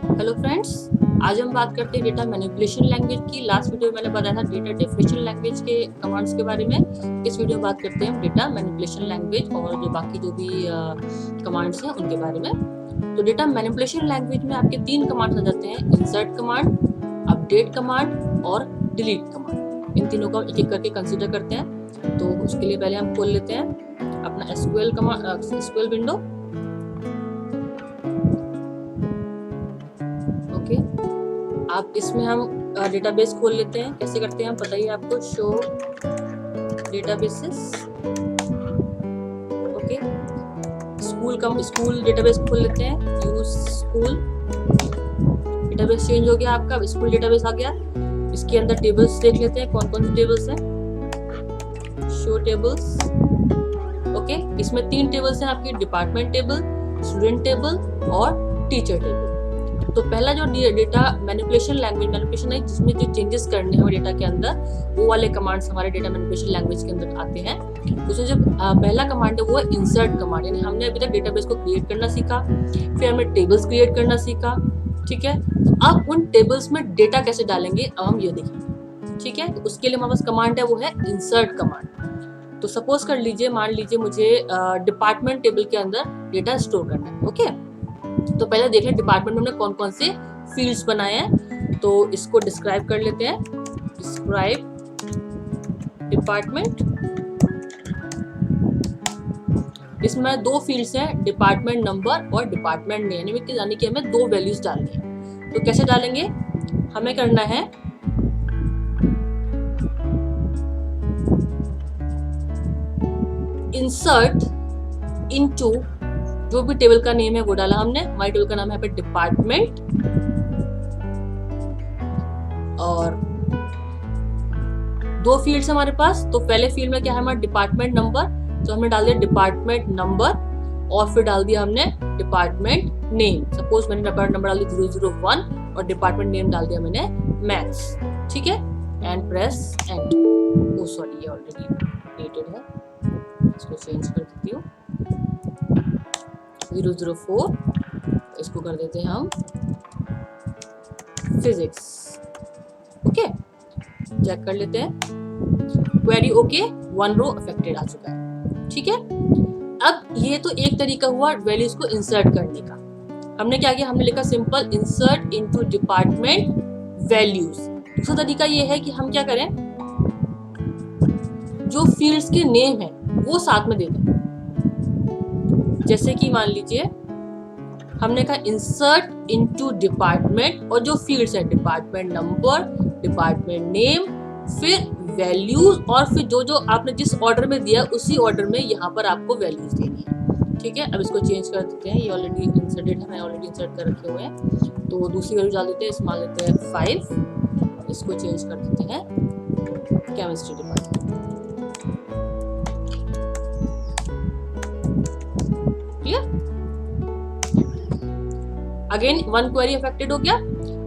Hello friends, आज हम बात करते हैं डेटा मैनिपुलेशन लैंग्वेज की। लास्ट वीडियो में मैंने बताया था डेटा डेफिनेशन लैंग्वेज के कमांड्स के बारे में। इस वीडियो में बात करते हैं हम डेटा मैनिपुलेशन लैंग्वेज और जो बाकी जो भी कमांड्स हैं उनके बारे में। तो डेटा मैनिपुलेशन लैंग्वेज में आपके 3 कमांड्स आ जाते हैं: इंसर्ट कमांड, अपडेट कमांड और डिलीट कमांड। इन तीनों को एक एक करके कंसिडर करते हैं। तो उसके लिए पहले हम खोल लेते हैं अपना एसक्यूएल विंडो। ओके, आप इसमें हम डेटाबेस खोल लेते हैं। कैसे करते हैं हम पता ही है आपको, show databases. Okay, school database खोल लेते हैं, यूज स्कूल डेटाबेस। चेंज हो गया आपका, स्कूल डेटाबेस आ गया। इसके अंदर टेबल्स देख लेते हैं कौन कौन से टेबल्स हैं। Show tables. ओके, इसमें 3 टेबल्स हैं आपकी: डिपार्टमेंट टेबल, स्टूडेंट टेबल और टीचर टेबल। तो पहला जो डेटा मैनिपुलेशन मैनिपुलेशन है, जिसमें जो चेंजेस करने हैं डेटा के अंदर, वो वाले कमांड्स हमारे डेटा मैनिपुलेशन लैंग्वेज के अंदर आते हैं। उसमें जो पहला कमांड है वो है इंसर्ट कमांड। यानी हमने अभी तक डेटाबेस को क्रिएट करना सीखा, फिर हमने टेबल्स क्रिएट करना सीखा। ठीक है, अब उन टेबल्स में डेटा कैसे डालेंगे अब हम ये देखेंगे। ठीक है, तो उसके लिए हमारे पास कमांड है वो है इंसर्ट कमांड। तो सपोज कर लीजिए, मान लीजिए मुझे डिपार्टमेंट टेबल के अंदर डेटा स्टोर करना है। ओके, तो पहले देख लें डिपार्टमेंट में हमने कौन कौन से फील्ड्स बनाए हैं। तो इसको डिस्क्राइब कर लेते हैं। Describe department. इसमें 2 फील्ड्स हैं, डिपार्टमेंट नंबर और डिपार्टमेंट नेम। यानी कि हमें 2 वैल्यूज डालनी है। तो कैसे डालेंगे, हमें करना है इंसर्ट इनटू, जो भी टेबल का नेम है वो डाला हमने। हमारे टेबल का नाम है डिपार्टमेंट, और 2 फील्ड्स हमारे पास। तो पहले फील्ड में क्या है हमारा डिपार्टमेंट नंबर, तो हमने डाल दिया डिपार्टमेंट नंबर, और फिर डाल दिया हमने डिपार्टमेंट नेम। सपोज मैंने डिपार्टमेंट नंबर डाल दिया 001 और डिपार्टमेंट नेम डाल दिया मैंने मैथ्स। ठीक है, and press enter. Oh sorry, ये ऑलरेडी क्रिएटेड है, इसको चेंज कर देती हूँ। 004, इसको कर देते हैं हम फिजिक्स। ओके, चेक कर लेते हैं। क्वेरी ओके, 1 रो अफेक्टेड आ चुका है। ठीक है, अब ये तो एक तरीका हुआ वैल्यूज को इंसर्ट करने का। हमने क्या किया, हमने लिखा simple insert into department values. दूसरा तरीका ये है कि हम क्या करें, जो फील्ड्स के नेम है वो साथ में दे दें। जैसे कि मान लीजिए हमने कहा इंसर्ट इनटू डिपार्टमेंट, और जो फील्ड्स है डिपार्टमेंट नंबर, डिपार्टमेंट नेम, फिर वैल्यूज, और फिर जो जो आपने जिस ऑर्डर में दिया उसी ऑर्डर में यहाँ पर आपको वैल्यूज देनी है। ठीक है, अब इसको चेंज कर देते हैं। ये ऑलरेडी इंसर्टेड है, मैं ऑलरेडी इंसर्ट कर रखे हुए हैं। तो दूसरी वैल्यू डाल देते हैं, इसमें लेते हैं 5। इसको चेंज कर देते हैं chemistry department. Again 1 query affected हो गया।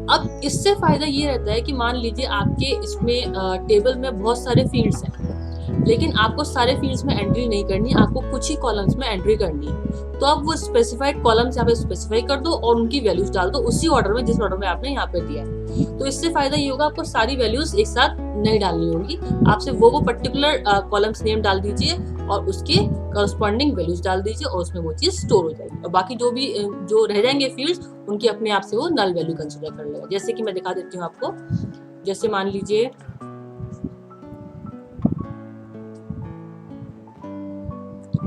अब इससे फायदा ये रहता है कि मान लीजिए आपके इसमें टेबल में बहुत सारे फील्ड्स हैं, लेकिन आपको सारे फील्ड्स में एंट्री नहीं करनी, आपको कुछ ही कॉलम्स में एंट्री करनी है। तो आप वो स्पेसिफाइड कॉलम्स यहाँ पे स्पेसिफाई कर दो और उनकी वैल्यूज डाल दो उसी ऑर्डर में जिस ऑर्डर में आपने यहाँ पे दिया है। तो इससे फायदा ये होगा, आपको सारी वैल्यूज एक साथ नहीं डालनी होगी। आप सिर्फ वो पर्टिकुलर कॉलम्स नेम डाल दीजिए और उसके करस्पॉन्डिंग वैल्यूज डाल दीजिए, और उसमें वो चीज स्टोर हो जाएगी। और बाकी जो भी जो रह जाएंगे फील्ड्स, उनकी अपने आप से वो नल वैल्यू कंसीडर कर लेगा। जैसे कि मैं दिखा देती हूँ आपको। जैसे मान लीजिए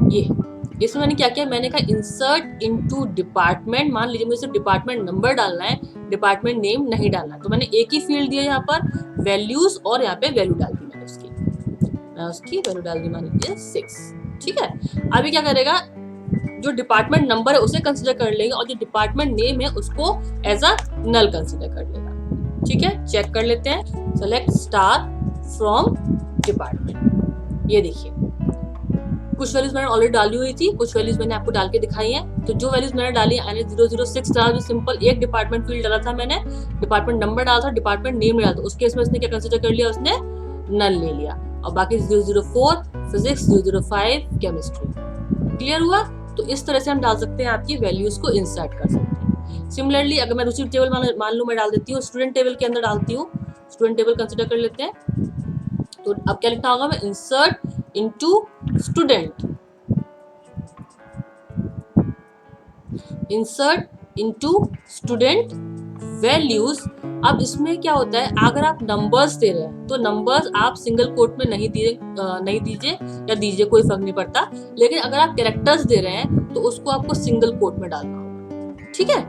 ये, इसमें मैंने क्या किया, मैंने कहा इंसर्ट इनटू डिपार्टमेंट। मान लीजिए मुझे डिपार्टमेंट नंबर डालना है, डिपार्टमेंट नेम नहीं डालना, तो मैंने एक ही फील्ड दिया यहाँ पर वैल्यूज, और यहाँ पे वैल्यू डाल दी मैंने उसकी वैल्यू डाल दी, मान लीजिए 6। ठीक है, अभी क्या करेगा, जो डिपार्टमेंट नंबर है उसे कंसीडर कर लेगा, और जो डिपार्टमेंट नेम है उसको एज अ नल कंसीडर कर लेगा। ठीक है, चेक कर लेते हैं। Select star from department. ये देखिए, कुछ वैल्यूज मैंने ऑलरेडी डाली हुई थी, कुछ वैल्यूज मैंने आपको डाल के दिखाई है। तो जो वैल्यूज मैंने डाली है, 006 डाला, जो सिंपल एक डिपार्टमेंट फील्ड डाला था मैंने, डिपार्टमेंट नंबर डाला था, डिपार्टमेंट नेम डाला था, उसके इसमें उसने क्या कंसीडर कर लिया, उसने नल ले लिया। और बाकी 004 फिजिक्स, 005 केमिस्ट्री। क्लियर हुआ? तो इस तरह से हम डाल सकते हैं, आपकी वैल्यूज को इंसर्ट कर सकते हैं। सिमिलरली अगर मैं दूसरी टेबल मान लूँ मैं डाल देती हूँ, स्टूडेंट टेबल के अंदर डालती हूँ, स्टूडेंट टेबल कंसिडर कर लेते हैं। तो अब क्या लिखना होगा, मैं insert into student, insert into student values. अब इसमें क्या होता है, अगर आप नंबर्स दे रहे हैं तो नंबर्स आप सिंगल कोट में नहीं दीजिए या दीजिए, कोई फर्क नहीं पड़ता। लेकिन अगर आप कैरेक्टर्स दे रहे हैं तो उसको आपको सिंगल कोट में डालना होगा, ठीक है।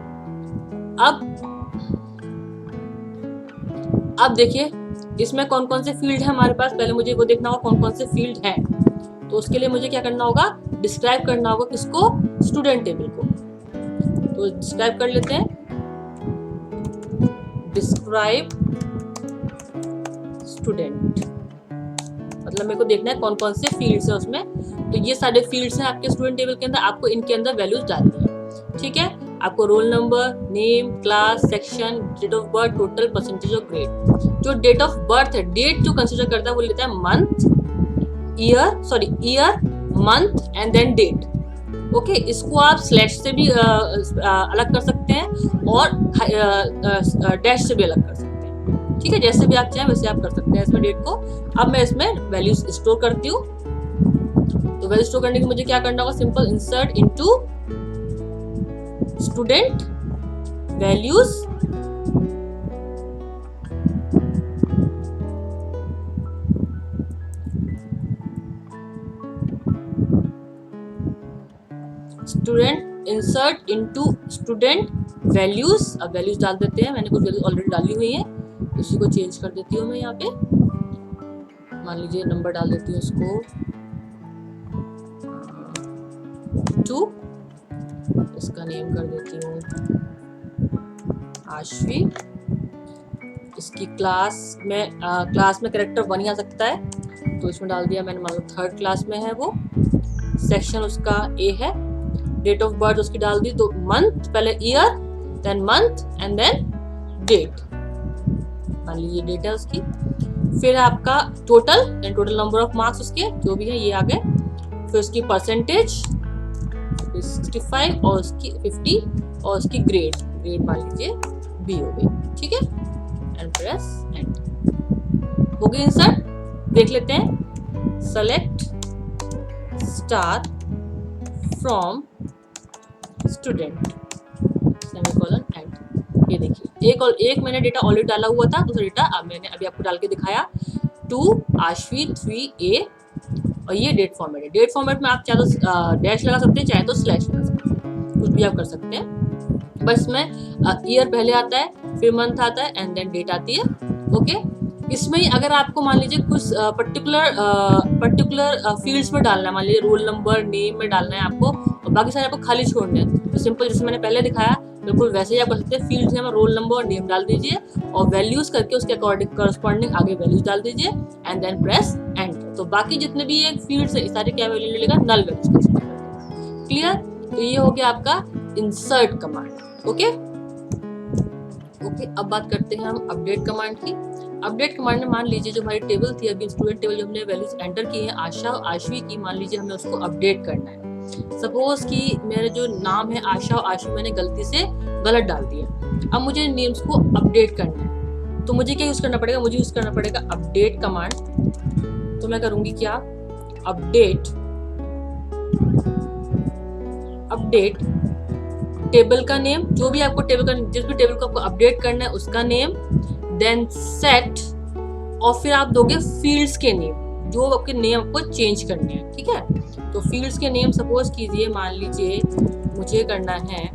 अब देखिए इसमें कौन कौन से फील्ड है हमारे पास, पहले मुझे वो देखना होगा कौन कौन से फील्ड हैं। तो उसके लिए मुझे क्या करना होगा, डिस्क्राइब करना होगा किसको, स्टूडेंट टेबल को। तो डिस्क्राइब कर लेते हैं, डिस्क्राइब स्टूडेंट, मतलब मेरे को देखना है कौन कौन से फील्ड्स है उसमें। तो ये सारे फील्ड्स हैं आपके स्टूडेंट टेबल के अंदर, आपको इनके अंदर वैल्यूज डालनी है, ठीक है। आपको roll number, name, class, section, date of birth, total, percentage और ग्रेड। जो डेट ऑफ बर्थ है, डेट जो कंसीडर करता है वो लेता है month, year, month and then date. Okay, इसको आप स्लैश से भी अलग कर सकते हैं और डैश से भी अलग कर सकते हैं, ठीक है। जैसे भी आप चाहें वैसे आप कर सकते हैं इसमें डेट को। अब मैं इसमें वैल्यूज स्टोर करती हूँ। तो वैल्यू स्टोर करने के लिए मुझे क्या करना होगा, simple insert into student values, student insert into student values. अब वैल्यूज डाल देते हैं, मैंने कुछ वैल्यूज ऑलरेडी डाली हुई है, उसी को चेंज कर देती हूँ मैं यहाँ पे। मान लीजिए नंबर डाल देती हूँ इसको 2, इसका नेम कर देती हूँ आश्वी। इसकी क्लास में कैरेक्टर 1 आ सकता है, तो इसमें डाल दिया मैंने, मान लो 3rd क्लास में है वो। सेक्शन उसका A है, डेट ऑफ बर्थ उसकी डाल दी, तो मंथ, पहले year, then month and then date, मान लीजिए डेट है उसकी। फिर आपका टोटल नंबर ऑफ मार्क्स उसके जो भी है ये आ गए। फिर उसकी परसेंटेज 65 और उसकी 50 और उसकी ग्रेड मान लीजिए B हो गई, ठीक है। एंड प्रेस एंटर, हो गई इंसर्ट। देख लेते हैं, select star from student semicolon and. ये देखिए एक मैंने डेटा ऑलरेडी डाला हुआ था, दूसरा डेटा अब मैंने अभी आपको डाल के दिखाया, 2 आश्वी 3A, और ये डेट फॉर्मेट है। डेट फॉर्मेट में आप चाहे तो डैश लगा सकते हैं, चाहे तो स्लैश लगा सकते हैं, कुछ भी आप कर सकते हैं। बस में ईयर पहले आता है, फिर मंथ आता है एंड देन डेट आती है, ओके। इसमें ही अगर आपको मान लीजिए कुछ पर्टिकुलर फील्ड्स में डालना है, मान लीजिए रोल नंबर, नेम में डालना है आपको, और बाकी सारे आपको खाली छोड़ने हैं, तो सिंपल जैसे मैंने पहले दिखाया बिल्कुल वैसे ही आप कर सकते हैं। फील्ड्स में रोल नंबर और नेम डाल दीजिए और वैल्यूज करके उसके अकॉर्डिंग करस्पॉन्डिंग आगे वैल्यूज डाल दीजिए एंड देन प्रेस एंटर। तो बाकी जितने भी ये फील्ड्स है सारे क्या वैल्यू लेगा, नल वैल्यूज। क्लियर? तो ये हो गया आपका इंसर्ट कमांड, ओके। अब बात करते हैं हम अपडेट कमांड की। अपडेट कमांड में मान लीजिए जो हमारी टेबल थी अभी, स्टूडेंट टेबल जो हमने वैल्यूज एंटर की है आशा और आश्वी की, मान लीजिए हमें उसको अपडेट करना है। सपोज कि मेरा जो नाम है आशा और आश्वी मैंने गलती से गलत डाल दिया, अब मुझे नेम्स को अपडेट करना है, तो मुझे क्या यूज करना पड़ेगा, मुझे यूज करना पड़ेगा अपडेट कमांड। तो मैं करूंगी क्या, अपडेट टेबल का नेम, जो भी आपको टेबल का, जिस भी टेबल को आपको अपडेट करना है उसका नेम, देन सेट, और फिर आप दोगे फील्ड्स के नेम, जो आपके नेम आपको चेंज करने हैं, ठीक है। तो फील्ड्स के नेम सपोज कीजिए, मान लीजिए मुझे करना है,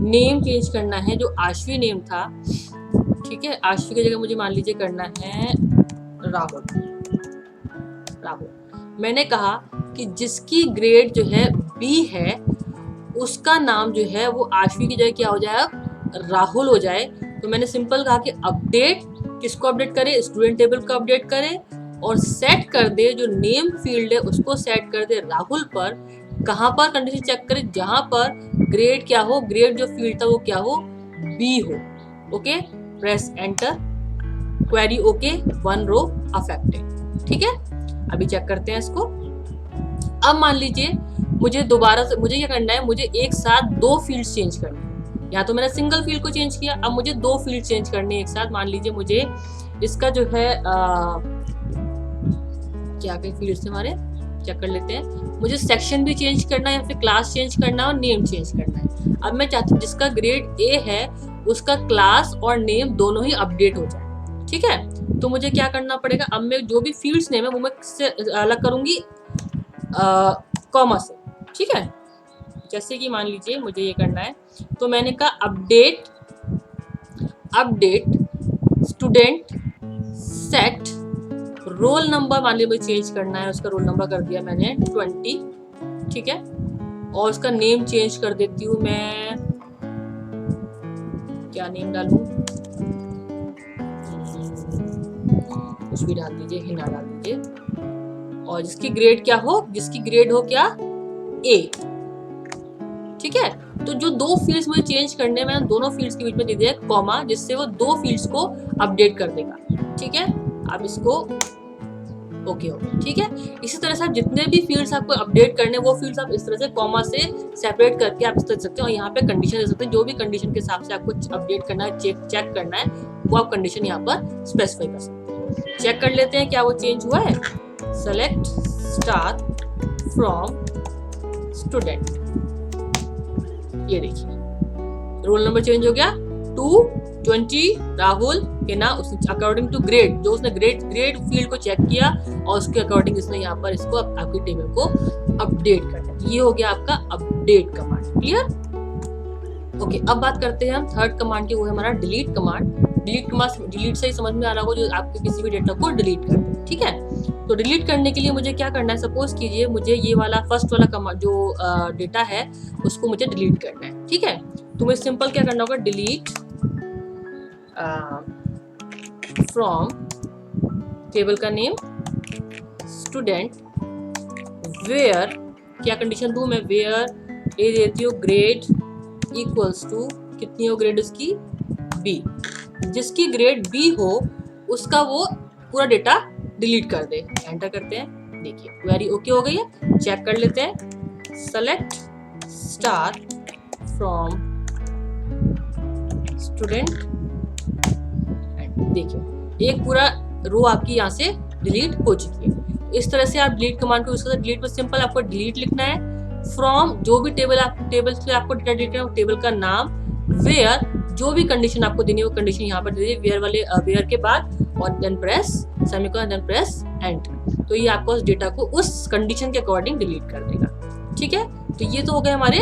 नेम चेंज करना है, जो आश्वी नेम था, ठीक है, आश्वी की जगह मुझे मान लीजिए करना है राहुल। मैंने कहा कि जिसकी ग्रेड जो है B है उसका नाम जो है वो आश्वी की जगह क्या हो जाएगा, राहुल हो जाए। तो मैंने सिंपल कहा कि अपडेट किसको अपडेट करे, स्टूडेंट टेबल को अपडेट करे और सेट कर दे, जो नेम फील्ड है उसको सेट कर दे राहुल पर। कहाँ पर कंडीशन चेक करे, जहां पर ग्रेड क्या हो, ग्रेड जो फील्ड था वो क्या हो, B हो, okay. Press enter, query okay, 1 row affected, ठीक है। अभी चेक करते हैं इसको। अब मान लीजिए मुझे दोबारा से मुझे क्या करना है, मुझे एक साथ दो फील्ड्स चेंज करने हैं। या तो मैंने सिंगल फील्ड को चेंज किया, अब मुझे दो फील्ड चेंज करने एक साथ। मान लीजिए मुझे इसका जो है क्या क्या फील्ड से हमारे चेक कर लेते हैं। मुझे सेक्शन भी चेंज करना है या फिर क्लास चेंज करना है और नेम चेंज करना है। अब मैं चाहती हूँ जिसका ग्रेड ए है उसका क्लास और नेम दोनों ही अपडेट हो जाए। ठीक है, तो मुझे क्या करना पड़ेगा, अब मैं जो भी फील्ड्स नेम है वो मैं किससे अलग करूंगी, कॉमा से। ठीक है, जैसे कि मान लीजिए मुझे ये करना है, तो मैंने कहा update student set roll number, मान लीजिए मुझे चेंज करना है, उसका रोल नंबर कर दिया मैंने 20। ठीक है, और उसका नेम चेंज कर देती हूँ मैं, क्या नेम डालूं, कुछ भी डाल दीजिए, हिना डाल दीजिए। और जिसकी ग्रेड क्या हो, जिसकी ग्रेड हो क्या, ए। ठीक है, तो जो दो फील्ड्स मुझे चेंज करने में, दोनों फील्ड्स के बीच में दे दिया कॉमा, जिससे वो दो फील्ड्स को अपडेट कर देगा। ठीक है, आप इसको ओके हो गया। ठीक है, इसी तरह से आप जितने भी फील्ड्स आपको अपडेट करने, वो फील्ड्स आप इस तरह से कॉमा से सेपरेट करके आप इस तरह सकते हो। और यहाँ पे कंडीशन दे सकते हैं, जो भी कंडीशन के हिसाब से आपको अपडेट करना है, चेक करना है, वो आप कंडीशन यहाँ पर स्पेसिफाई कर सकते हैं। चेक कर लेते हैं क्या वो चेंज हुआ है। सेलेक्ट स्टार फ्रॉम स्टूडेंट, ये देखिए रोल नंबर चेंज हो गया 220 राहुल के ना, उसने अकॉर्डिंग टू ग्रेड, जो उसने ग्रेड फील्ड को चेक किया और उसके अकॉर्डिंग इसने यहाँ पर इसको आपकी टेबल को अपडेट कर दिया। ये हो गया आपका अपडेट कमांड। क्लियर? ओके, अब बात करते हैं हम थर्ड कमांड की, वो है हमारा डिलीट कमांड। डिलीट से ही समझ में आ रहा होगा, जो आपके किसी भी डेटा को डिलीट कर दे। ठीक है, तो डिलीट करने के लिए मुझे क्या करना है, सपोज कीजिए मुझे ये वाला फर्स्ट वाला कमांड जो डेटा है उसको मुझे डिलीट करना है। ठीक है, तो मुझे सिंपल क्या करना होगा, डिलीट फ्रॉम टेबल का नेम स्टूडेंट, वेयर, क्या कंडीशन दूं मैं, वेयर ये देती हूँ ग्रेड इक्वल्स टू, कितनी हो ग्रेड उसकी, बी। जिसकी ग्रेड बी हो उसका वो पूरा डेटा डिलीट कर दे। एंटर करते हैं, देखिए क्वेरी ओके हो गई है। चेक कर लेते हैं, सेलेक्ट स्टार फ्रॉम स्टूडेंट, देखिए एक पूरा रो आपकी यहाँ से डिलीट हो चुकी है। इस तरह से आप डिलीट कमांड को यूज करते हैं। डिलीट में सिंपल आपको डिलीट लिखना है, फ्रॉम जो भी टेबल से आपको डेटा डिलीट करना है, टेबल का नाम, वेयर जो भी कंडीशन आपको देनी है वो कंडीशन यहाँ पर दे दीजिए, वेयर वाले वेयर के बाद, और then press semicolon, then press enter. तो ये आपको उस डेटा को उस कंडीशन के अकॉर्डिंग डिलीट कर देगा। ठीक है, तो ये तो हो गए हमारे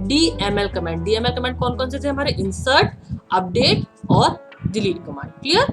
DML कमांड। DML कमांड कौन कौन से थे हमारे, इंसर्ट, अपडेट और डिलीट कमांड। क्लियर?